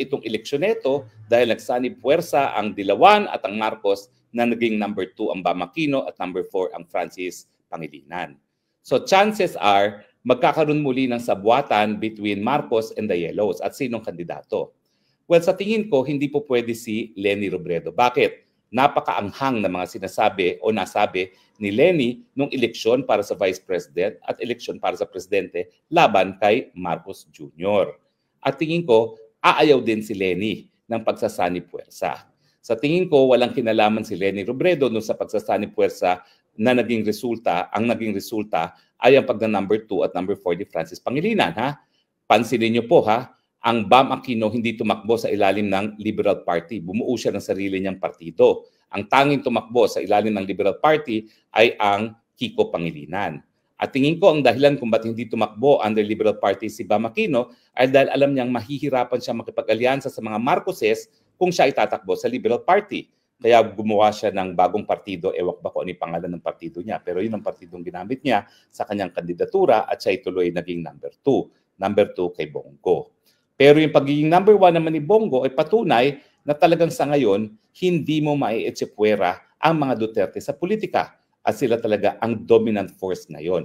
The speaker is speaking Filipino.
pa itong eleksyon nito dahil nagsanib puwersa ang Dilawan at ang Marcos na naging number 2 ang Bam Aquino at number 4 ang Francis Pangilinan. So chances are magkakaroon muli ng sabwatan between Marcos and the Yellows at sinong kandidato. Well, sa tingin ko, hindi po pwede si Leni Robredo. Bakit? Napakaanghang na mga sinasabi o nasabi ni Leni nung eleksyon para sa Vice President at eleksyon para sa Presidente laban kay Marcos Jr. At tingin ko, aayaw din si Leni ng pagsasanib puwersa. Sa tingin ko, walang kinalaman si Leni Robredo nung sa pagsasanib puwersa na naging resulta, ang naging resulta ay ang pagna-number 2 at number 4 ni Francis Pangilinan. Ha? Pansinin niyo po ha, ang Bam Aquino hindi tumakbo sa ilalim ng Liberal Party. Bumuo siya ng sarili niyang partido. Ang tanging tumakbo sa ilalim ng Liberal Party ay ang Kiko Pangilinan. At tingin ko ang dahilan kung ba't hindi tumakbo under Liberal Party si Bam Aquino ay dahil alam niyang mahihirapan siya makipag-alyansa sa mga Marcoses kung siya itatakbo sa Liberal Party. Kaya gumawa siya ng bagong partido, ewak ba ko ano yung pangalan ng partido niya. Pero yun ang partidong ginamit niya sa kanyang kandidatura at siya ituloy naging number 2. Number 2 kay Bongo. Pero yung pagiging number 1 naman ni Bongo ay patunay na talagang sa ngayon, hindi mo maietsepwera ang mga Duterte sa politika. At sila talaga ang dominant force ngayon.